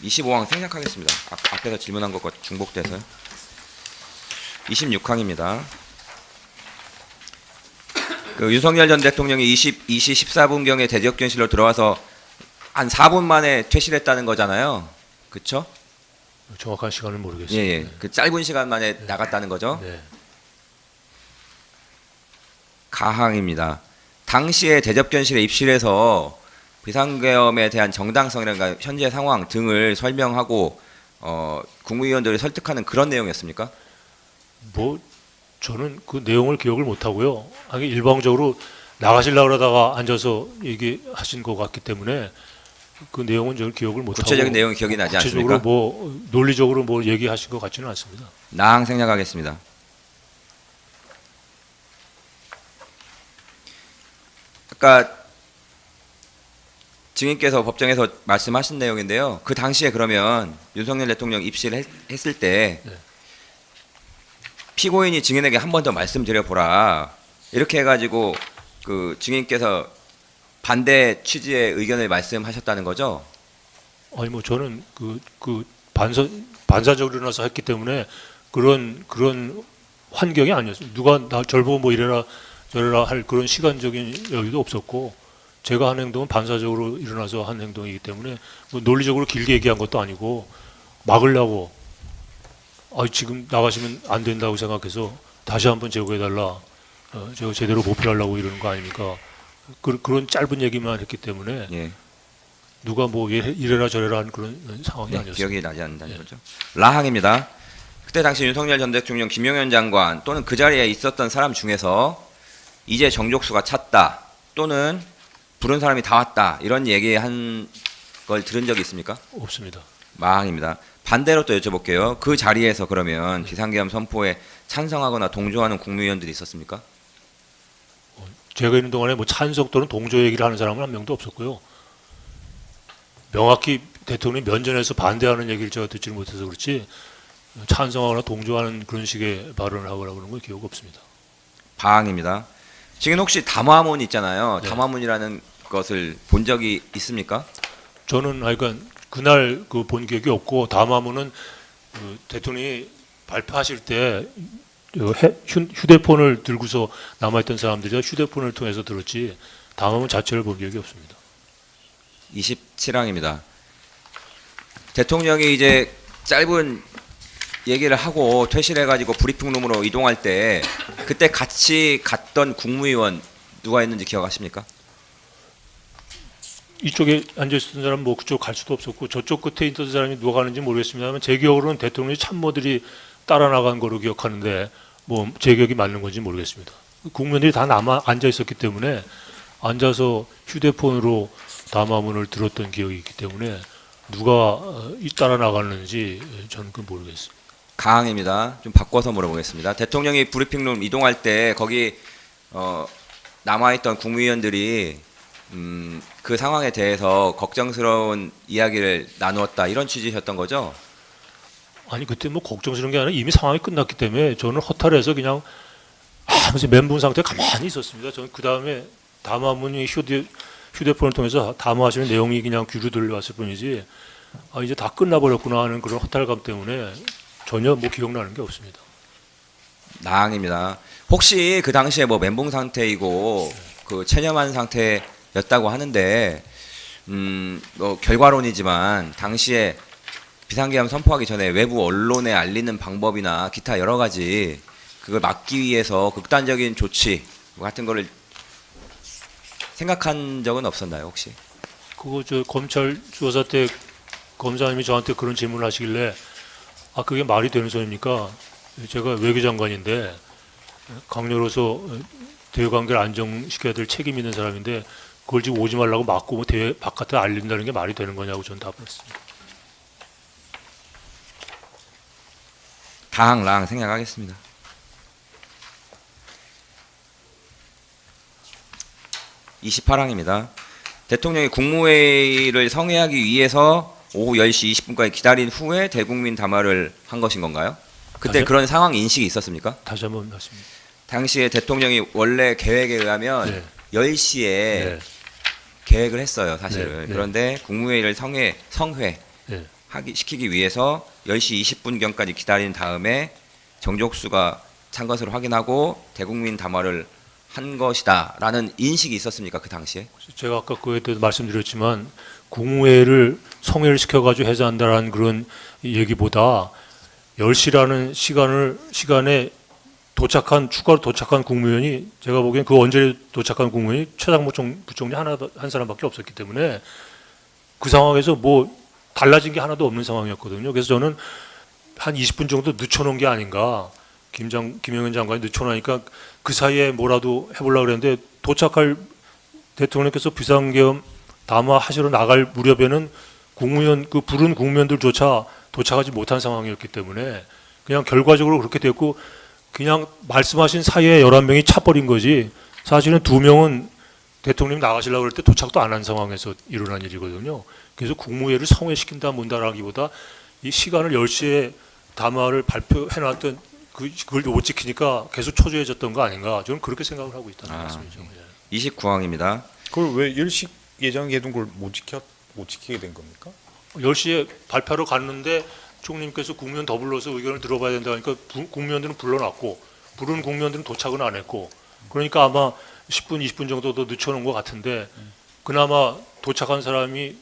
25항 생략하겠습니다. 앞에서 질문한 것과 중복돼서요. 26항입니다. 그 윤석열 전 대통령이 2시 14분경에 대적견실로 들어와서 한 4분 만에 퇴실했다는 거잖아요. 그렇죠? 정확한 시간은 모르겠습니다. 예, 예. 그 짧은 시간 만에 나갔다는 거죠. 네. 가항입니다. 당시에 대접견실에 입실해서 비상계엄에 대한 정당성이라든가 현재 상황 등을 설명하고 국무위원들을 설득하는 그런 내용이었습니까? 뭐 저는 그 내용을 기억을 못 하고요. 아니 일방적으로 나가시려고 그러다가 앉아서 얘기하신 것 같기 때문에 그 내용은 저는 기억을 못 구체적인 하고 내용이 기억이 나지 구체적으로 않습니까? 뭐 논리적으로 뭐 얘기하신 것 같지는 않습니다. 나항 생략하겠습니다. 아까 증인께서 법정에서 말씀하신 내용인데요. 그 당시에 그러면 윤석열 대통령 입실했을 때 네. 피고인이 증인에게 한 번 더 말씀드려 보라 이렇게 해가지고 그 증인께서 반대 취지의 의견을 말씀하셨다는 거죠. 아니 뭐 저는 그 반사적으로 일어나서 했기 때문에 그런 환경이 아니었어요. 누가 절 보고 뭐 이래라 저래라 할 그런 시간적인 여유도 없었고 제가 한 행동은 반사적으로 일어나서 한 행동이기 때문에 뭐 논리적으로 길게 얘기한 것도 아니고 막으려고 지금 나가시면 안 된다고 생각해서 다시 한번 제고해달라 제가 제대로 모필하려고 이러는 거 아닙니까? 그런 짧은 얘기만 했기 때문에 예. 누가 뭐 이래라 저래라 하는 그런 상황이 네, 아니었어요. 기억이 나지 않는다는 예. 거죠. 라항입니다. 그때 당시 윤석열 전 대통령, 김용현 장관 또는 그 자리에 있었던 사람 중에서 이제 정족수가 찼다 또는 부른 사람이 다 왔다 이런 얘기한 걸 들은 적이 있습니까? 없습니다. 마항입니다. 반대로 또 여쭤볼게요. 그 자리에서 그러면 비상계엄 선포에 찬성하거나 동조하는 국무위원들이 있었습니까? 제가 있는 동안에 뭐 찬성 또는 동조 얘기를 하는 사람은 한 명도 없었고요. 명확히 대통령이 면전에서 반대하는 얘기를 제가 듣지를 못해서 그렇지 찬성하거나 동조하는 그런 식의 발언을 하거나 그런 건 기억 없습니다. 바항입니다. 지금 혹시 담화문 있잖아요. 네. 담화문이라는 것을 본 적이 있습니까? 저는 하여간 그날 그 본 기억이 없고 담화문은 그 대통령이 발표하실 때 휴대폰을 들고서 남아있던 사람들이 휴대폰을 통해서 들었지 담화문 자체를 본 기억이 없습니다. 27항입니다. 대통령이 이제 짧은 얘기를 하고 퇴실해가지고 브리핑룸으로 이동할 때 그때 같이 갔던 국무위원 누가 있는지 기억하십니까? 이쪽에 앉아있었던 사람 뭐 그쪽 갈 수도 없었고 저쪽 끝에 있던 사람이 누가 가는지 모르겠습니다만 제 기억으로는 대통령이 참모들이 따라 나간 거로 기억하는데 뭐 제 기억이 맞는 건지 모르겠습니다. 국민들이 다 남아 앉아 있었기 때문에 앉아서 휴대폰으로 담화문을 들었던 기억이 있기 때문에 누가 따라 나갔는지 저는 그건 모르겠습니다. 가항입니다. 좀 바꿔서 물어보겠습니다. 대통령이 브리핑룸 이동할 때 거기 남아있던 국무위원들이 그 상황에 대해서 걱정스러운 이야기를 나누었다 이런 취지셨던 거죠? 아니 그때 뭐 걱정스러운 게 아니라 이미 상황이 끝났기 때문에 저는 허탈해서 그냥 아무튼 멘붕 상태에 가만히 있었습니다. 저는 그 다음에 담화문이 휴대폰을 통해서 담화하시는 내용이 그냥 귀로 들려왔을 뿐이지 이제 다 끝나버렸구나 하는 그런 허탈감 때문에 전혀 뭐 기억나는 게 없습니다. 나항입니다. 혹시 그 당시에 뭐 멘붕 상태이고 그 체념한 상태였다고 하는데 뭐 결과론이지만 당시에 비상계엄 선포하기 전에 외부 언론에 알리는 방법이나 기타 여러 가지 그걸 막기 위해서 극단적인 조치 같은 거를 생각한 적은 없었나요 혹시? 그거 저 검찰 조사 때 검사님이 저한테 그런 질문을 하시길래 그게 말이 되는 소리입니까? 제가 외교장관인데 강요로서 대외관계를 안정시켜야 될 책임 있는 사람인데 그걸 지금 오지 말라고 막고 뭐 대외 바깥에 알린다는 게 말이 되는 거냐고 저는 답을 했습니다. 다항 라항 생략하겠습니다. 28항입니다. 대통령이 국무회의를 성회하기 위해서 오후 10시 20분까지 기다린 후에 대국민 담화를 한 것인 건가요? 그때 그런 상황 인식이 있었습니까? 다시 한번 말씀드립니다. 당시에 대통령이 원래 계획에 의하면 네. 10시에 네. 계획을 했어요, 사실은. 네. 그런데 국무회의를 성회 네. 시키기 위해서 10시 20분경까지 기다린 다음에 정족수가 찬 것을 확인하고 대국민 담화를 한 것이다라는 인식이 있었습니까 그 당시에? 제가 아까 그에 대해서 말씀드렸지만 국무회의를 성회를 시켜가지고 해산한다는 그런 얘기보다 10시라는 시간에 추가로 도착한 국무위원이 제가 보기엔 그 언제 도착한 국무위원이 최상목 부총리 한 사람밖에 없었기 때문에 그 상황에서 뭐 달라진 게 하나도 없는 상황이었거든요. 그래서 저는 한 20분 정도 늦춰놓은 게 아닌가. 김영현 장관이 늦춰놓으니까 그 사이에 뭐라도 해보려고 그랬는데 도착할 대통령께서 비상계엄 담화하시러 나갈 무렵에는 그 부른 국무위원들조차 도착하지 못한 상황이었기 때문에 그냥 결과적으로 그렇게 됐고 그냥 말씀하신 사이에 11명이 차버린 거지 사실은 2명은 대통령이 나가시려고 그럴 때 도착도 안 한 상황에서 일어난 일이거든요. 그래서 국무회의를 성회시킨다 뭔다라기보다 이 시간을 10시에 담화를 발표해놨던 그걸 못 지키니까 계속 초조해졌던 거 아닌가 저는 그렇게 생각을 하고 있다는 말씀이죠. 예. 29항입니다. 그걸 왜 10시 예정해둔 걸 못 지키게 된 겁니까? 10시에 발표하러 갔는데 총리님께서 국무위원 더 불러서 의견을 들어봐야 된다 하니까 국무위원들은 불러놨고 부른 국무위원들은 도착은 안 했고 그러니까 아마 10분, 20분 정도 더 늦춰놓은 것 같은데 그나마 도착한 사람이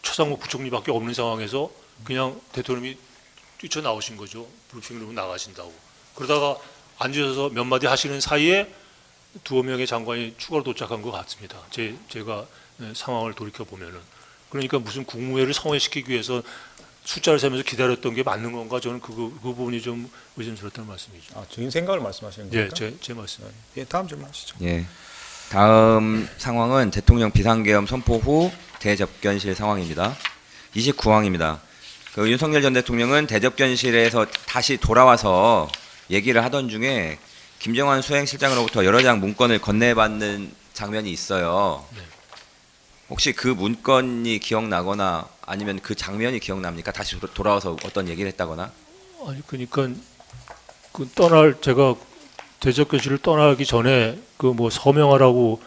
최상목 부총리밖에 없는 상황에서 그냥 대통령이 뛰쳐나오신 거죠. 브리핑룸 나가신다고. 그러다가 앉으셔서 몇 마디 하시는 사이에 2명의 장관이 추가로 도착한 것 같습니다. 제가 상황을 돌이켜보면은. 그러니까 무슨 국무회의를 성회시키기 위해서 숫자를 세면서 기다렸던 게 맞는 건가? 저는 그 부분이 좀 의심스럽다는 말씀이죠. 아, 개인 생각을 말씀하시는 예, 겁니까? 제 말씀. 예, 다음 질문하시죠. 예. 다음 상황은 대통령 비상계엄 선포 후 대접견실 상황입니다. 29항입니다. 그 윤석열 전 대통령은 대접견실에서 다시 돌아와서 얘기를 하던 중에 김정한 수행실장으로부터 여러 장 문건을 건네받는 장면이 있어요. 네. 혹시 그 문건이 기억나거나 아니면 그 장면이 기억납니까? 다시 돌아와서 어떤 얘기를 했다거나? 아니 그러니까 제가 대접교실을 떠나기 전에 그 뭐 서명하라고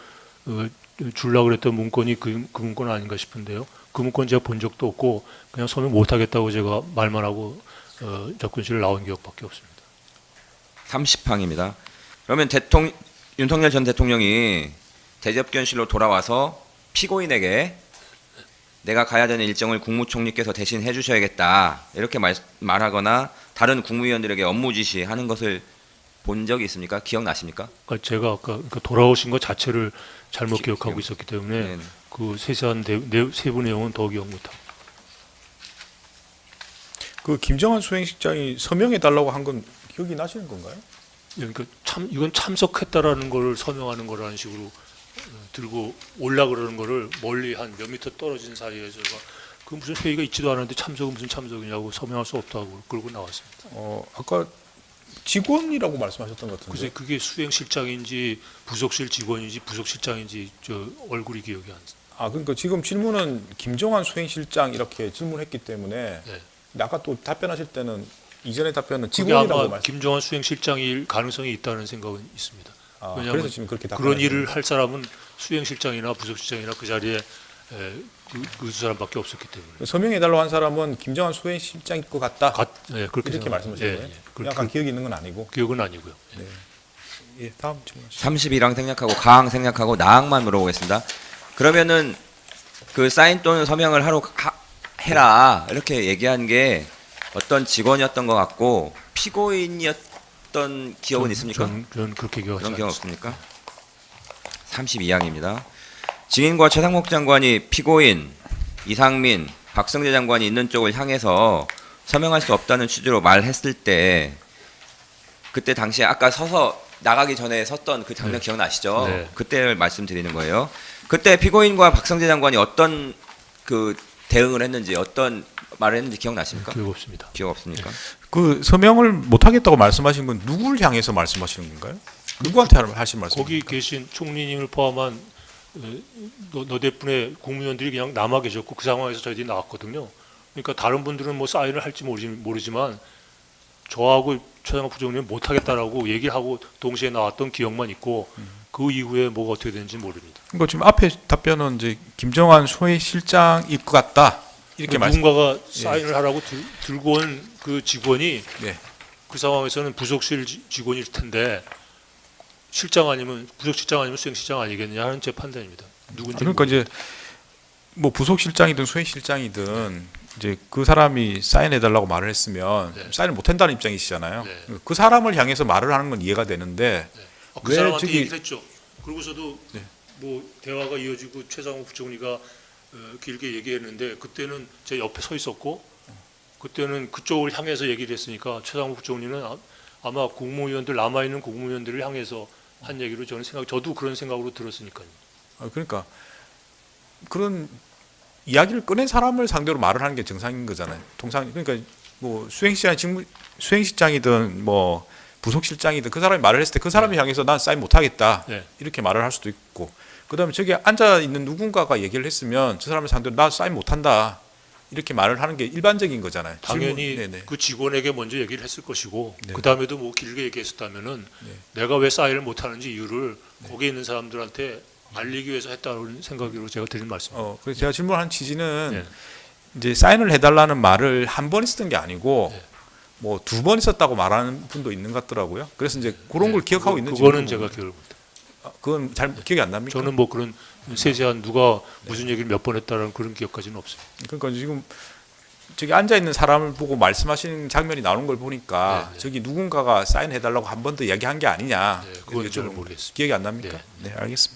주려고 그랬던 문건이 그 문건 아닌가 싶은데요. 그 문건 제가 본 적도 없고 그냥 서명 못하겠다고 제가 말만 하고 접견실을 나온 기억밖에 없습니다. 30항입니다. 그러면 윤석열 전 대통령이 대접견실로 돌아와서 피고인에게 내가 가야 되는 일정을 국무총리께서 대신 해주셔야겠다 이렇게 말하거나 다른 국무위원들에게 업무 지시하는 것을 본 적이 있습니까? 기억나십니까? 그러니까 제가 아까 그러니까 돌아오신 것 자체를 잘못 기억하고 있었기 때문에 네네. 그 세세한 세부 내용은 더 기억 못하고. 그 김정한 수행실장이 서명해 달라고 한 건 기억이 나시는 건가요? 그러니까 이건 참석했다라는 걸 서명하는 거라는 식으로 들고 올라 그러는 거를 멀리 한 몇 미터 떨어진 사이에서 그 무슨 회의가 있지도 않았는데 참석은 무슨 참석이냐고 서명할 수 없다고 그러고 나왔습니다. 아까 직원이라고 말씀하셨던 것 그래서 같은데. 그게 수행실장인지 부속실 직원인지 부속실장인지 저 얼굴이 기억이 안 나. 아, 그러니까 지금 질문은 김정한 수행실장 이렇게 질문했기 때문에 네. 아까 또 답변하실 때는 이전에 답변은 그게 직원이라고 아마 말씀. 김정한 수행실장일 가능성이 있다는 생각은 있습니다. 아, 왜냐하면 그래서 지금 그렇게 그런 답변하시는 일을 할 사람은 수행실장이나 부속실장이나 그 자리에 그 두 사람밖에 없었기 때문에. 거예요. 서명해 달라고 한 사람은 김정한 수행실장일 것 같다. 그렇게 이렇게 말씀하신 거예요? 약간 기억이 있는 건 아니고. 기억은 아니고요. 네. 예, 다음 질문하시죠. 31항 생략하고 가항 생략하고 나항만 물어보겠습니다. 그러면은 그 사인 또는 서명을 해라 이렇게 얘기한 게 어떤 직원이었던 것 같고 피고인이었던 기억은 있습니까? 저는 그렇게 기억하지 그런 기억 않습니다. 없습니까? 32항입니다. 증인과 최상목 장관이 피고인, 이상민, 박성재 장관이 있는 쪽을 향해서 서명할 수 없다는 취지로 말했을 때 그때 당시에 아까 서서 나가기 전에 섰던 그 장면 네. 기억나시죠? 네. 그때를 말씀드리는 거예요. 그때 피고인과 박성재 장관이 어떤 그 대응을 했는지 어떤 말을 했는지 기억나십니까? 기억 없습니다. 기억 없습니까? 그 서명을 못 하겠다고 말씀하신 건 누구를 향해서 말씀하시는 건가요? 누구한테 하신 말씀입니까? 거기 계신 총리님을 포함한 너 덕분에 국무위원들이 그냥 남아 계셨고 그 상황에서 저희들이 나왔거든요. 그러니까 다른 분들은 뭐 사인을 할지 모르지만 저하고 최상목 부총리는 못 하겠다라고 얘기를 하고 동시에 나왔던 기억만 있고 그 이후에 뭐가 어떻게 되는지 모릅니다. 그러니까 지금 앞에 답변은 이제 김정한 수행실장일 것 같다. 이렇게 말씀. 누군가가 사인을 하라고 들고 온 그 직원이 네. 그 상황에서는 부속실 직원일 텐데 실장 아니면 부속실장 아니면 수행실장 아니겠느냐 하는 제 판단입니다. 누군지 그러니까 이제 뭐 부속실장이든 수행실장이든 이제 그 사람이 사인해 달라고 말을 했으면 네. 사인을 못 한다는 입장이시잖아요. 네. 그 사람을 향해서 말을 하는 건 이해가 되는데 그 왜 사람한테 저기- 얘기를 했죠. 그러고서도 네. 뭐 대화가 이어지고 최상욱 부총리가 길게 얘기했는데 그때는 제 옆에 서 있었고 그때는 그쪽을 향해서 얘기를 했으니까 최상욱 부총리는 아마 국무위원들 남아있는 국무위원들을 향해서 한 얘기로 저도 그런 생각으로 들었으니까요. 그러니까 그런 이야기를 꺼낸 사람을 상대로 말을 하는 게 정상인 거잖아요. 통상 그러니까 뭐 수행실장이든 뭐 부속실장이든 그 사람이 말을 했을 때 그 사람을 향해서 난 사인 못 하겠다 네. 이렇게 말을 할 수도 있고 그다음에 저기 앉아 있는 누군가가 얘기를 했으면 저 사람을 상대로 나 사인 못 한다 이렇게 말을 하는 게 일반적인 거잖아요. 당연히 네네. 그 직원에게 먼저 얘기를 했을 것이고 네. 그 다음에도 뭐 길게 얘기했었다면은 네. 내가 왜 사인을 못하는지 이유를 거기에 있는 사람들한테 알리기 위해서 했다는 생각으로 제가 드린 말씀입니다. 그래서 제가 질문한 취지는 네. 이제 사인을 해달라는 말을 한 번 했었던 게 아니고 네. 뭐 2번 있었다고 말하는 분도 있는 것 같더라고요. 그래서 이제 그런 걸 기억하고 있는지 그거는 제가 기억을 못해요. 그건 잘 기억이 안 납니까? 저는 뭐 그런 세세한 누가 무슨 얘기를 몇 번 했다라는 그런 기억까지는 없어요. 그러니까 지금 저기 앉아 있는 사람을 보고 말씀하시는 장면이 나오는 걸 보니까 네, 네. 저기 누군가가 사인해 달라고 한 번 더 이야기한 게 아니냐. 네, 그건 이게 저는 좀 모르겠습니다. 기억이 안 납니까? 네. 네, 알겠습니다.